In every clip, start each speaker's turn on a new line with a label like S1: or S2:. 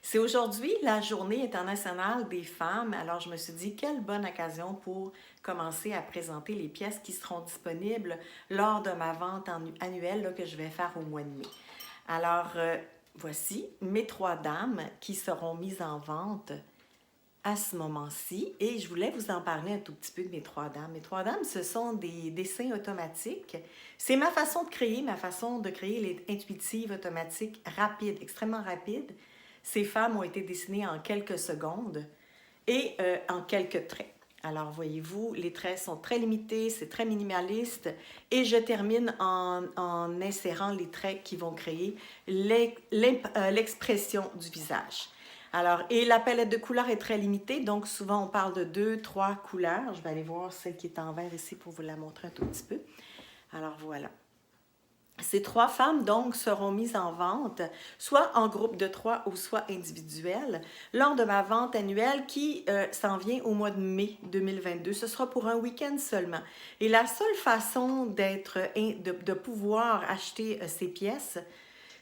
S1: C'est aujourd'hui la Journée internationale des femmes, alors je me suis dit quelle bonne occasion pour commencer à présenter les pièces qui seront disponibles lors de ma vente annuelle là, que je vais faire au mois de mai. Alors, voici mes 3 dames qui seront mises en vente à ce moment-ci et je voulais vous en parler un tout petit peu de mes 3 dames. Mes 3 dames, ce sont des dessins automatiques. C'est ma façon de créer les intuitives automatiques rapides, extrêmement rapides. Ces femmes ont été dessinées en quelques secondes et en quelques traits. Alors, voyez-vous, les traits sont très limités, c'est très minimaliste et je termine en insérant les traits qui vont créer l'expression du visage. Alors, et la palette de couleurs est très limitée, donc souvent on parle de 2, 3 couleurs. Je vais aller voir celle qui est en vert ici pour vous la montrer un tout petit peu. Alors, voilà. Ces 3 femmes, donc, seront mises en vente, soit en groupe de 3 ou soit individuelles, lors de ma vente annuelle qui s'en vient au mois de mai 2022. Ce sera pour un week-end seulement. Et la seule façon de pouvoir acheter ces pièces,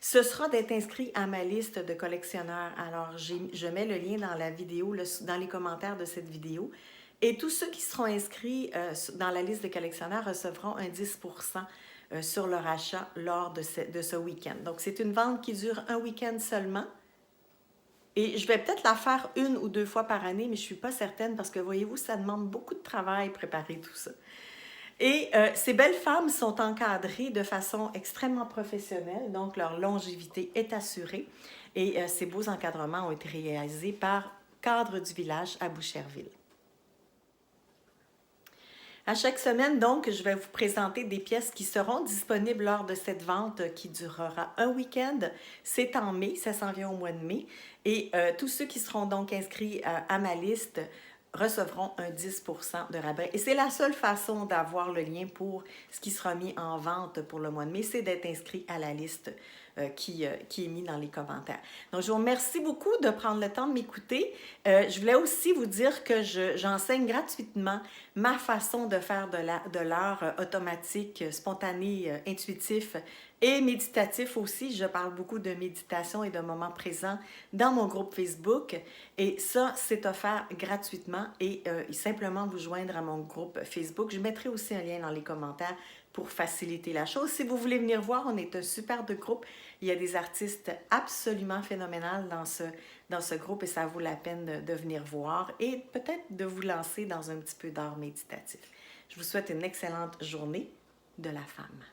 S1: ce sera d'être inscrit à ma liste de collectionneurs. Alors, je mets le lien dans la vidéo, dans les commentaires de cette vidéo. Et tous ceux qui seront inscrits dans la liste de collectionneurs recevront un 10% sur leur achat lors de ce week-end. Donc, c'est une vente qui dure un week-end seulement. Et je vais peut-être la faire 1 ou 2 fois par année, mais je ne suis pas certaine parce que, voyez-vous, ça demande beaucoup de travail préparer tout ça. Et ces belles femmes sont encadrées de façon extrêmement professionnelle, donc leur longévité est assurée. Et ces beaux encadrements ont été réalisés par Cadre du village à Boucherville. À chaque semaine, donc, je vais vous présenter des pièces qui seront disponibles lors de cette vente qui durera un week-end. C'est en mai, ça s'en vient au mois de mai. Et tous ceux qui seront donc inscrits à ma liste recevront un 10% de rabais. Et c'est la seule façon d'avoir le lien pour ce qui sera mis en vente pour le mois de mai, c'est d'être inscrit à la liste qui est mis dans les commentaires. Donc, je vous remercie beaucoup de prendre le temps de m'écouter. Je voulais aussi vous dire que j'enseigne gratuitement ma façon de faire de l'art automatique, spontané, intuitif et méditatif aussi. Je parle beaucoup de méditation et de moments présents dans mon groupe Facebook. Et ça, c'est offert gratuitement et simplement vous joindre à mon groupe Facebook. Je mettrai aussi un lien dans les commentaires pour faciliter la chose. Si vous voulez venir voir, on est un super de groupe. Il y a des artistes absolument phénoménales dans ce groupe et ça vaut la peine de venir voir et peut-être de vous lancer dans un petit peu d'art méditatif. Je vous souhaite une excellente journée de la femme.